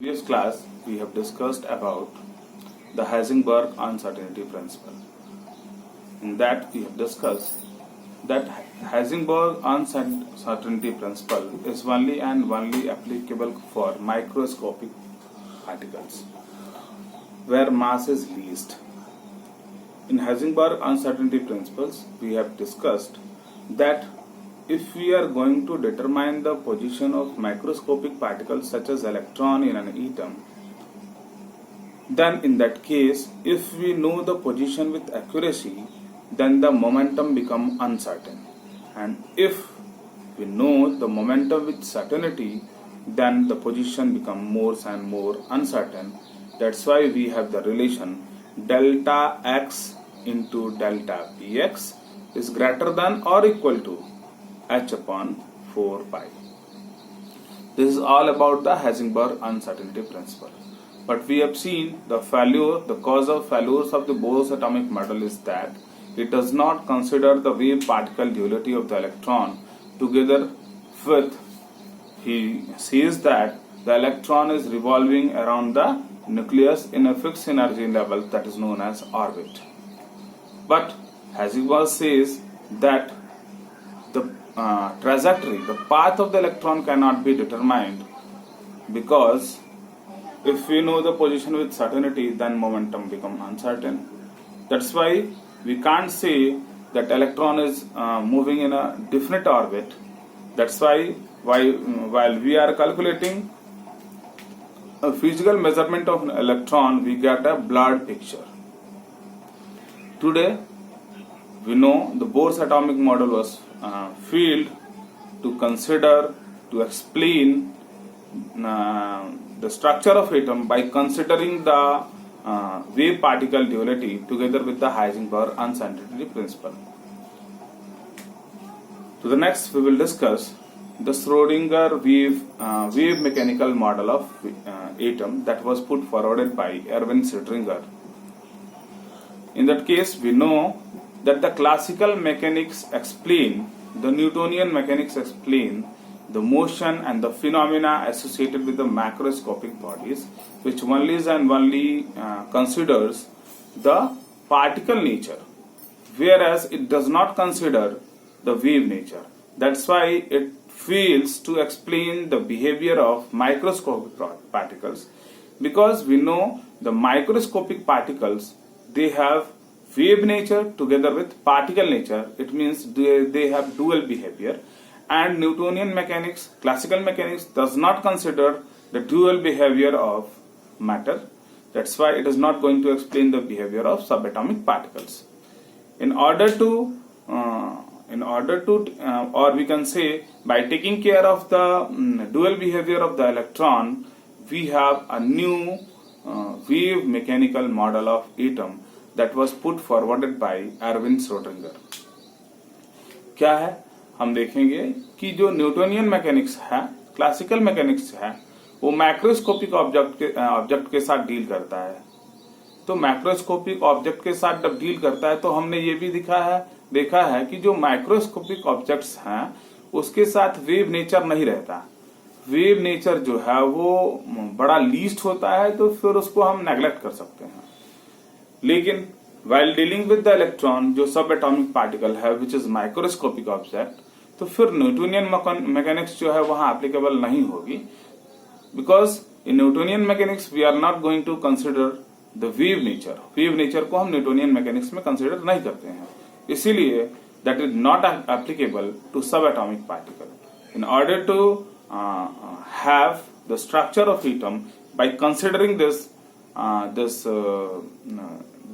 Previous class we have discussed about the Heisenberg uncertainty principle. In that we have discussed that Heisenberg uncertainty principle is only and only applicable for microscopic particles where mass is least. In Heisenberg uncertainty principles we have discussed that if we are going to determine the position of microscopic particles such as electron in an atom, then in that case, if we know the position with accuracy, then the momentum become uncertain. And if we know the momentum with certainty, then the position become more and more uncertain. That's why we have the relation delta x into delta px is greater than or equal to h upon 4 pi. This is all about the Heisenberg uncertainty principle. But we have seen the cause of failures of the Bohr's atomic model is that it does not consider the wave-particle duality of the electron together with, he says that the electron is revolving around the nucleus in a fixed energy level that is known as orbit. But Heisenberg says that the trajectory, the path of the electron cannot be determined because if we know the position with certainty, then momentum becomes uncertain. That's why we can't say that electron is moving in a definite orbit. That's why while we are calculating a physical measurement of an electron, we get a blurred picture. Today, we know the Bohr's atomic model was failed to consider, to explain the structure of atom by considering the wave-particle duality together with the Heisenberg uncertainty principle. To the next, we will discuss the Schrödinger wave mechanical model of atom that was put forwarded by Erwin Schrödinger. In that case, we know that the classical mechanics explain, the Newtonian mechanics explain the motion and the phenomena associated with the macroscopic bodies, which only and only considers the particle nature, whereas it does not consider the wave nature. That's why it fails to explain the behavior of microscopic particles, because we know the microscopic particles, they have wave nature together with particle nature. It means they have dual behavior, and Newtonian mechanics, classical mechanics, does not consider the dual behavior of matter. That's why it is not going to explain the behavior of subatomic particles. In order to or we can say by taking care of the dual behavior of the electron, we have a new wave mechanical model of atom that was put forwarded by Erwin Schrödinger. क्या है, हम देखेंगे कि जो Newtonian mechanics है, classical mechanics है, वो macroscopic object के साथ डील करता है. तो मैक्रोस्कोपिक ऑब्जेक्ट के साथ जब डील करता है तो हमने ये भी देखा है कि जो माइक्रोस्कोपिक ऑब्जेक्ट्स हैं उसके साथ वेव नेचर नहीं रहता. वेव नेचर जो है वो बड़ा लीस्ट होता है, तो फिर उसको हम नेग्लेक्ट कर सकते हैं. लेकिन while dealing with the electron, जो सब एटॉमिक पार्टिकल है which is माइक्रोस्कोपिक ऑब्जेक्ट, तो फिर न्यूटोनियन मैकेनिक्स जो है वहां एप्लीकेबल नहीं होगी, because in Newtonian mechanics we are not going to consider the wave nature. Wave nature को हम न्यूटोनियन मैकेनिक्स में कंसिडर नहीं करते हैं, इसीलिए that is not applicable to सब atomic particle. In order to have the structure of atom by considering this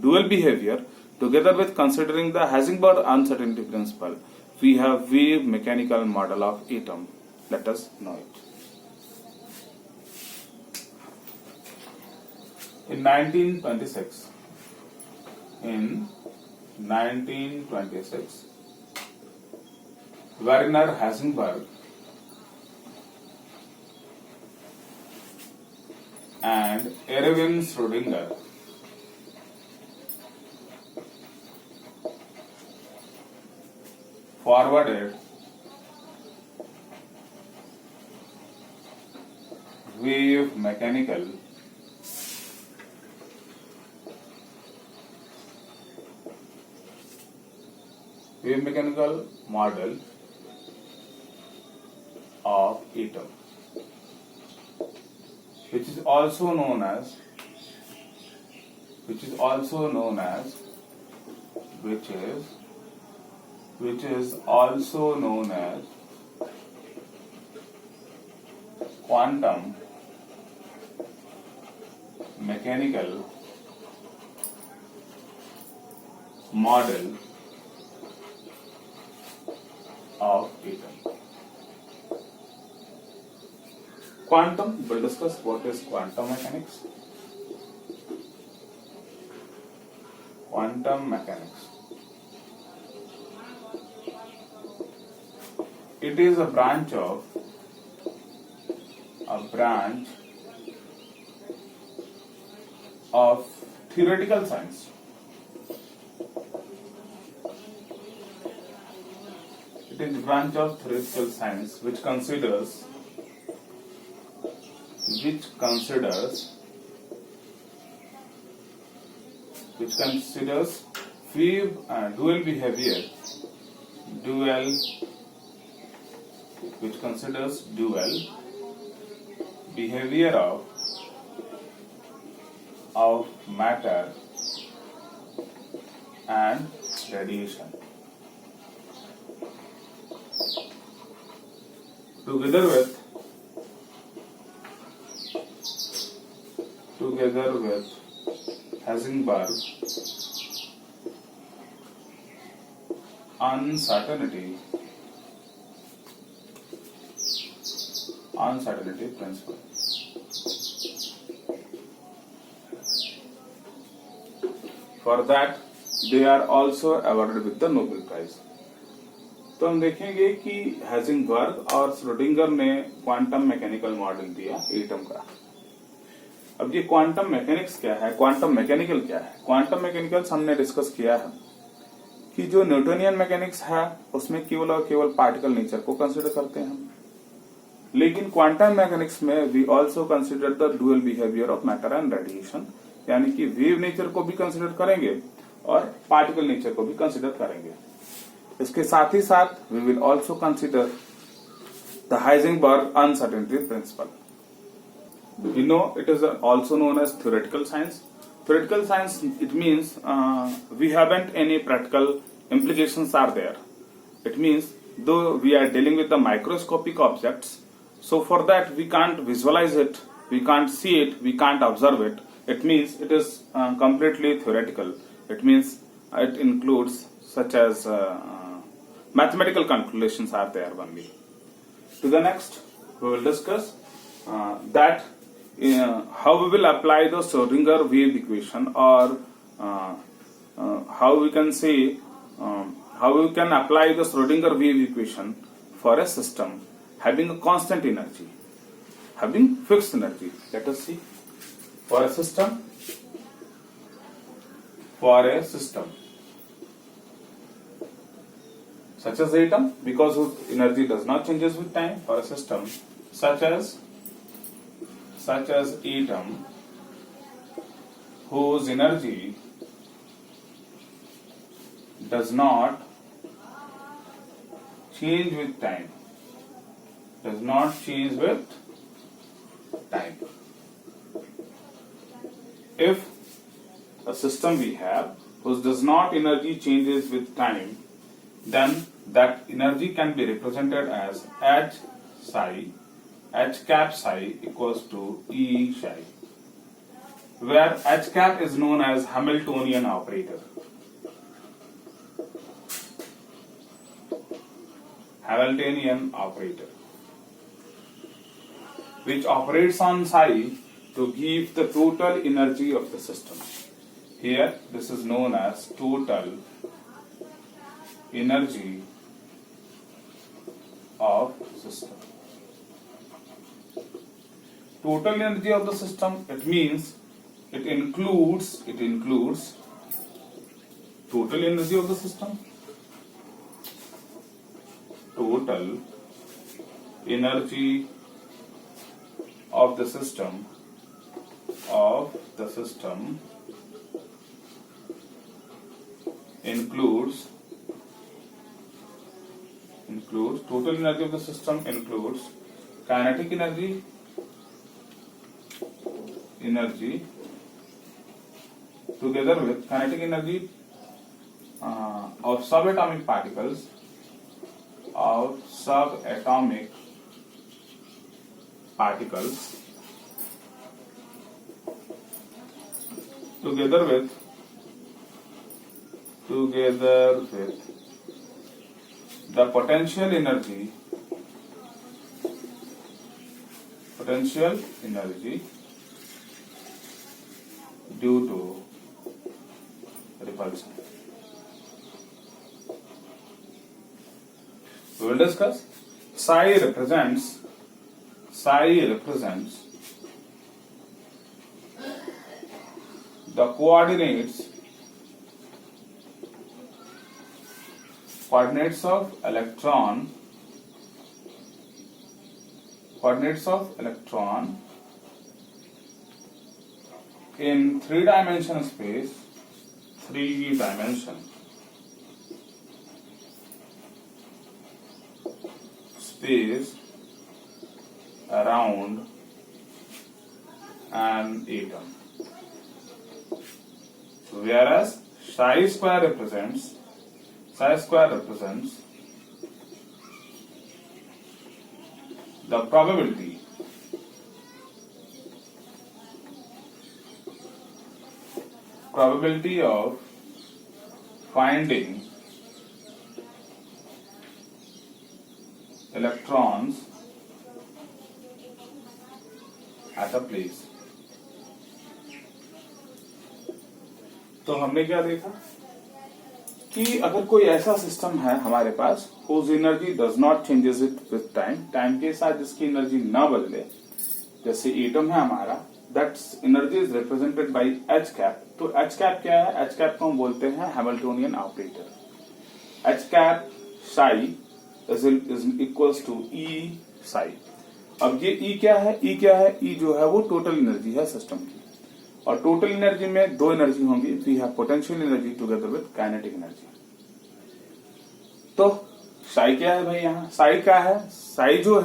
dual behavior together with considering the Heisenberg uncertainty principle, we have wave mechanical model of atom. Let us know it. In 1926, Werner Heisenberg and Erwin Schrödinger forwarded wave mechanics mechanical model of atom, which is also known as quantum mechanical model of atom. Quantum, we'll discuss what is quantum mechanics. Quantum mechanics. It is a branch of theoretical science. It is a branch of theoretical science which considers dual behavior of matter and radiation. Together with Heisenberg uncertainty principle. For that, they are also awarded with the Nobel Prize. तो हम देखेंगे कि हेजिंगबर्ग और Schrodinger ने quantum mechanical model दिया atom का। अब ये क्वांटम मैकेनिक्स क्या है, क्वांटम मैकेनिकल क्या है? क्वांटम मैकेनिकल्स हमने डिस्कस किया है कि जो न्यूटोनियन मैकेनिक्स है उसमें केवल और केवल पार्टिकल नेचर को कंसिडर करते हैं हम, लेकिन क्वांटम मैकेनिक्स में we also consider the dual behaviour of matter and radiation, यानी कि वेव नेचर को भी कंसिडर करेंगे और पार्टिकल नेचर को भी कंसिडर करेंगे। इसके साथ ही साथ we will also consider the Heisenberg uncertainty principle. You know, it is also known as theoretical science. Theoretical science, it means we haven't any practical implications are there. It means though we are dealing with the microscopic objects, so for that we can't visualize it, we can't see it, we can't observe it. It means it is completely theoretical. It means it includes such as mathematical calculations are there only. To the next, we will discuss that how we will apply the Schrodinger wave equation, or how we can say how we can apply the Schrodinger wave equation for a system having a constant energy, having fixed energy. Let us see. For a system such as atom, because whose energy does not changes with time, for a system such as atom whose energy does not change with time, If a system we have whose does not energy changes with time, then that energy can be represented as H cap psi equals to E psi, where H cap is known as Hamiltonian operator. Which operates on psi to give the total energy of the system. Here, this is known as total energy of system. Total energy of the system, it means it includes total energy of the system, total energy of the system of the system includes total energy of the system includes kinetic energy together with kinetic energy of subatomic particles together with the potential energy due to repulsion. We will discuss. Psi represents the coordinates of electron in three-dimensional space around an atom, whereas psi square represents the probability of finding electrons at a place. तो हमने क्या देखा कि अगर कोई ऐसा system है हमारे पास whose energy does not changes it with time के साथ जिसकी एनर्जी ना बदले, जैसे एटम है हमारा, that energy is represented by H cap. तो H cap क्या है? H cap को हम बोलते हैं Hamiltonian operator. H cap psi is equals to E psi. अब ये E क्या है? E जो है वो टोटल एनर्जी है सिस्टम की, और टोटल एनर्जी में दो एनर्जी होंगी. We have potential energy together with kinetic energy. तो psi क्या है भाई? यहाँ psi क्या है? psi जो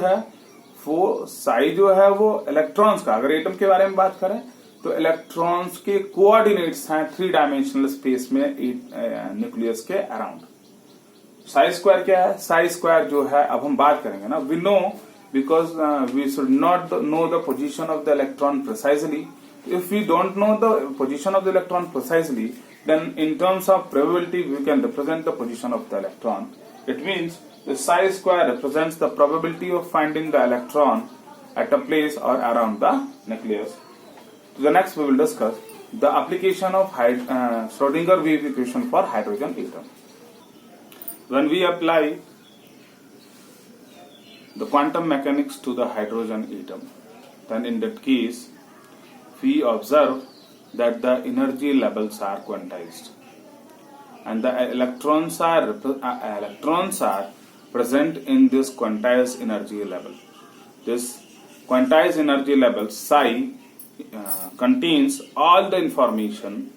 है वो इलेक्ट्रॉन्स का, अगर एटम के बारे में बात करें तो इलेक्ट्रॉन्स के कोऑर्डिनेट्स हैं थ्री डायमेंशनल स्पेस में न्यूक्लियस के अराउंड. psi स्क्वायर क्या है? psi स्क्वायर जो है, अब हम बात करेंगे ना, we know because we should not know the position of the electron precisely. If we don't know the position of the electron precisely, then in terms of probability we can represent the position of the electron. It means the psi square represents the probability of finding the electron at a place or around the nucleus. To the next we will discuss the application of Schrodinger wave equation for hydrogen atom. When we apply the quantum mechanics to the hydrogen atom, then in that case we observe that the energy levels are quantized and the electrons are present in this quantized energy level. This quantized energy level psi contains all the information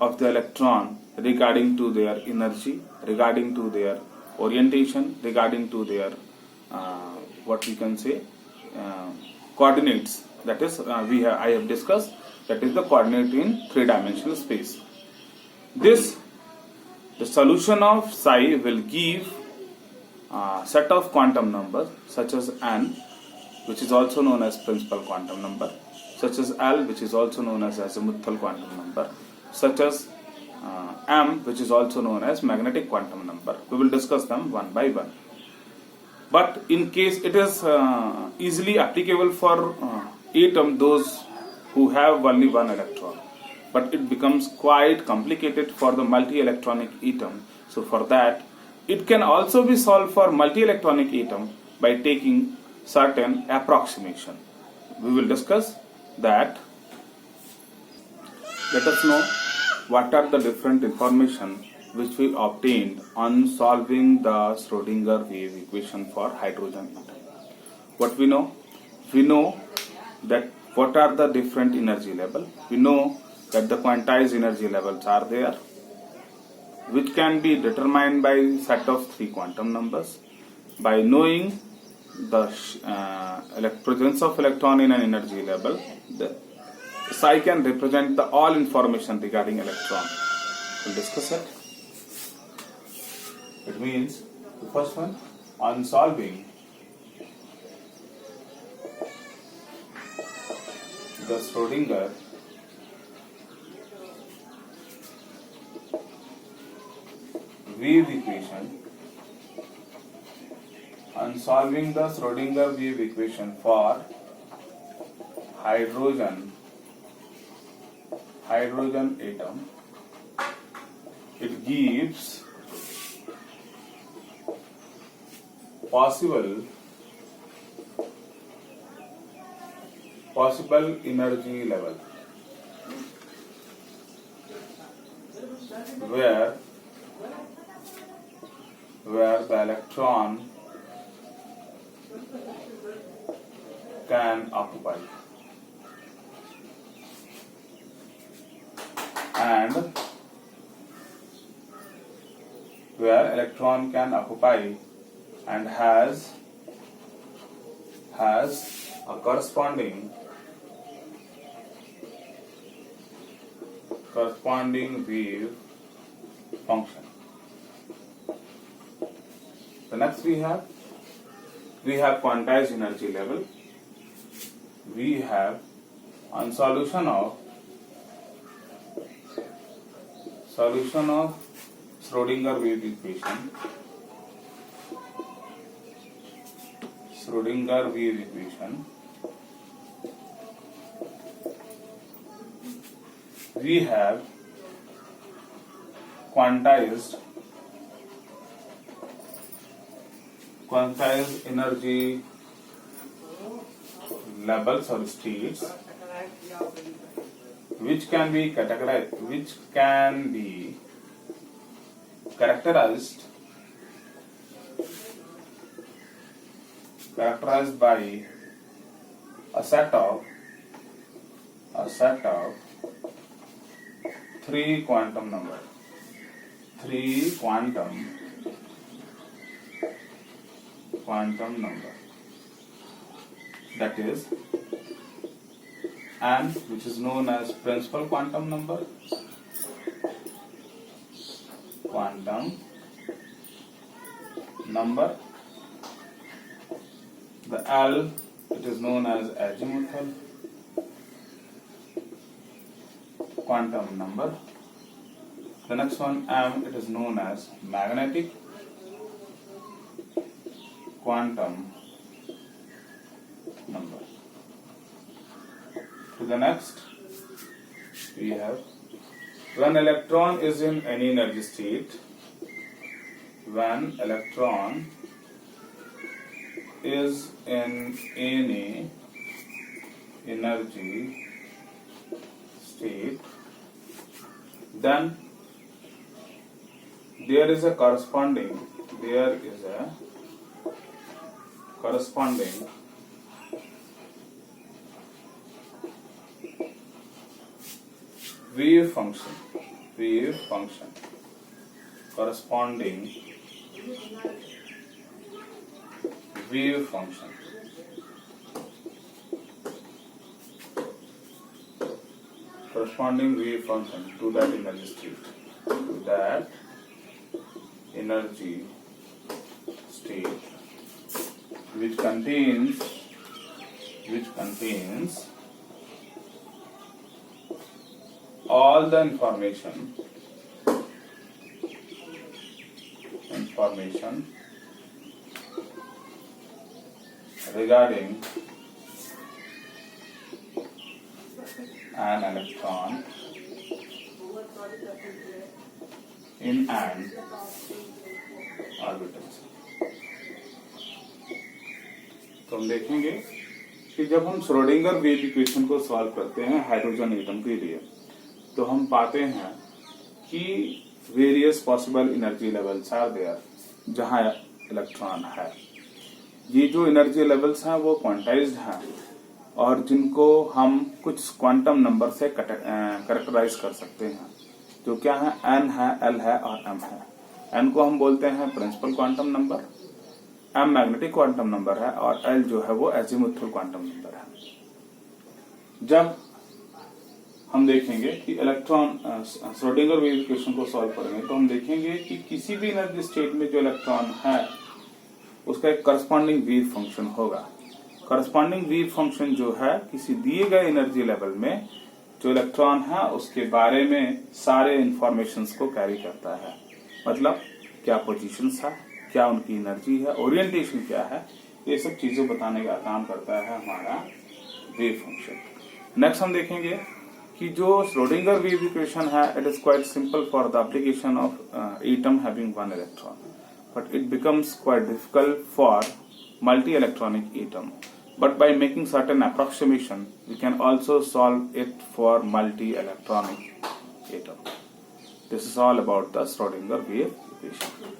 of the electron regarding to their energy, regarding to their orientation, regarding to their what we can say coordinates. That is I have discussed, that is the coordinate in three-dimensional space. The solution of psi will give set of quantum numbers such as n, which is also known as principal quantum number, such as L, which is also known as azimuthal quantum number, such as M, which is also known as magnetic quantum number. We will discuss them one by one. But in case it is easily applicable for atom, those who have only one electron, but it becomes quite complicated for the multi-electronic atom. So for that, it can also be solved for multi-electronic atom by taking certain approximation. We will discuss that. Let us know what are the different information which we obtained on solving the Schrodinger wave equation for hydrogen atom. What we know? We know that what are the different energy level? We know that the quantized energy levels are there, which can be determined by set of 3 quantum numbers. By knowing the presence of electron in an energy level, the psi can represent the all information regarding electron. We'll discuss it. It means the first one, on solving the Schrödinger wave equation, on solving the Schrödinger wave equation for hydrogen atom, it gives possible energy level where the electron can occupy, and where electron can occupy and has a corresponding wave function. The next we have quantized energy level. We have on solution of Schrödinger wave equation. We have quantized energy levels or states, which can be characterized by a set of 3 quantum number. 3 quantum number, that is n, which is known as principal quantum number, the L, it is known as azimuthal quantum number. The next one, M, it is known as magnetic quantum number. To the next, we have when electron is in any energy state, then there is a corresponding wave function, corresponding wave function. Corresponding wave function to that energy state, which contains all the information regarding an electron in an orbital. तो हम देखेंगे कि जब हम Schrodinger wave equation को solve करते हैं hydrogen atom के लिए, तो हम पाते हैं कि various possible energy levels are there जहां इलेक्ट्रॉन है। ये जो एनर्जी लेवल्स हैं वो क्वांटाइज्ड हैं और जिनको हम कुछ क्वांटम नंबर से कैरेक्टराइज कर सकते हैं, जो क्या है, n है, l है और m है। n को हम बोलते हैं principal quantum number, m magnetic quantum number है और l जो है वो एजीमुथल क्वांटम नंबर है। जब हम देखेंगे कि इलेक्ट्रॉन श्रोडिंगर वेव इक्वेशन को सॉल्व करेंगे तो हम देखेंगे कि किसी भी एनर्जी स्टेट में जो इलेक्ट्रॉन है उसका एक करस्पॉन्डिंग वेव फंक्शन होगा। करस्पॉन्डिंग वेव फंक्शन जो है किसी दिए गए एनर्जी लेवल में जो इलेक्ट्रॉन है उसके बारे में सारे इंफॉर्मेशंस को कैरी करता है। मतलब क्या पोजीशंस है, क्या उनकी एनर्जी है, ओरिएंटेशन क्या है, ये सब चीजें बताने का काम करता है हमारा वेव फंक्शन। नेक्स्ट हम देखेंगे कि जो श्रोडिंगर वेव इक्वेशन है, it is quite simple for the application of atom having one electron, but it becomes quite difficult for multi electronic atom. But by making certain approximation, we can also solve it for multi-electronic atom. This is all about the Schrodinger wave equation.